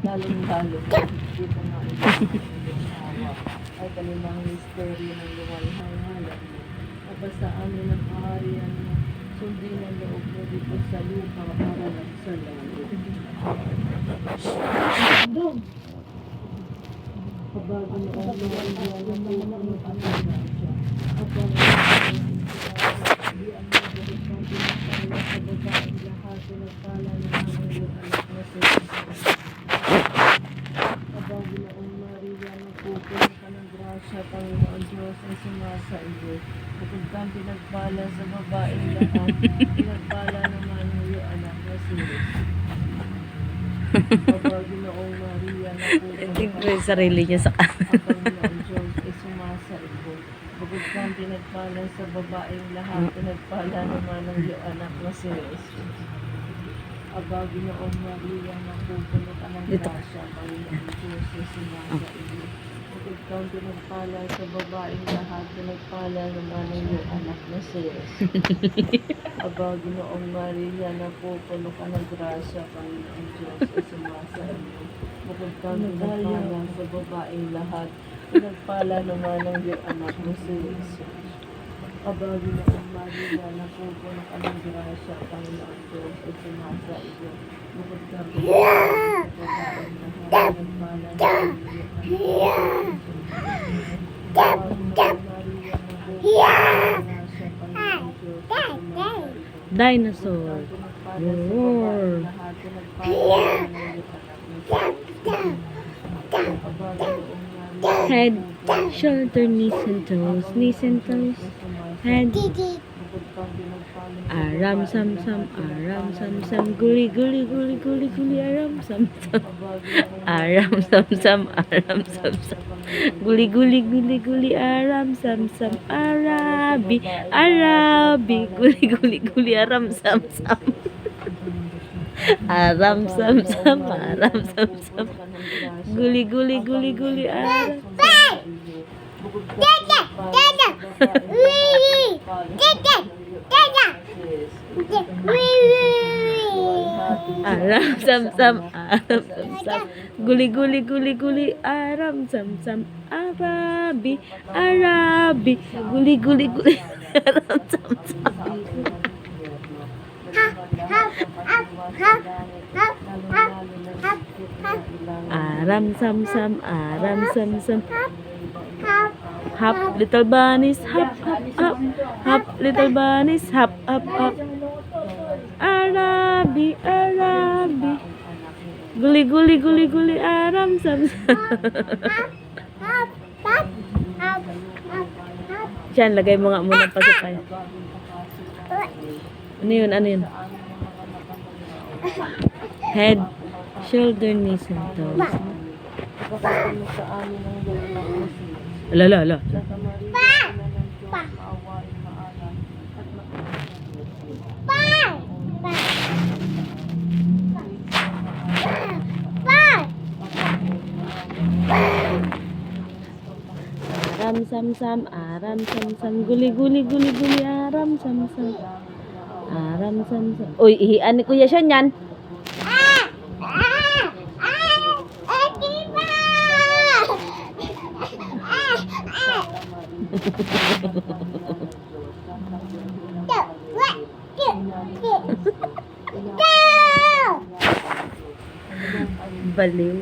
Lalong-lalo dito na ay kalimang misteryo ng luwalhang-halang aba sa amin ang kaharian mo, sundin ang loob mo dito sa lupa para lang sa langit. Kabago na ang luwalhang na puno at nasya abang di ang nagalit ng pinagpala sa babaeng lahat pinagpala ng mga iyong anak na sa Abang Ginoong Maria, napupuno ka ng grasya, Panginoon Diyos ay sumasa iyo. Bukod kang pinagpala sa babaeng lahat, pinagpala naman ang iyong anak na si Jesus. Abang Ginoong Maria, napupuno ka ng sarili niya sa ang Panginoon Diyos ay sumasa iyo. Bukod kang pinagpala sa babaeng lahat, pinagpala naman ang iyong anak na si Jesus. Aba, Ginoong Maria, napupuno ka ng grasya, Panginoon Diyos ay sumasa iyo. Bukod kang pinagpala sa babaeng lahat, pinagpala naman ang iyong anak na si Jesus. Aba, Ginoong Maria, napupuno ka ng grasya, Panginoon Diyos ay sumasa iyo. Bukod kang pinagpala sa babaeng lahat, pinagpala naman ang iyong anak na si Jesus. Aba, Ginoong Maria, napupuno ka ng grasya, Panginoon Diyos ay sumasa iyo. Bukod kang pinagpala sa babaeng lahat, pinagpala naman ang iyong anak na si Jesus. Aba, Ginoong Maria, napupuno ka ng grasya, Panginoon Diyos ay sumasa iyo. dinosaur. Roar. Head, shoulder, knees and toes, head. Aram sam sam, guli guli guli guli guli, aram sam sam, guli guli guli guli, aram sam sam, arabi, guli guli guli, aram sam sam. Aram sam sam, guli guli guli guli, aram. Aram sam sam, guli guli guli guli, aram sam sam, arabi, guli guli guli, aram sam sam. Aram sam sam, hop little bunnies, hop little bunnies, hop. Arabi, guli guli guli guli, aram sam sam. Diyan, lagay mo nga muna pasapay. Ano yun? Head, shoulder, knees and toes. Ala. Aram sam, guli guli guli guli, aram sam sam. Uy, ihian ni Kuya Sean yan. Baliw.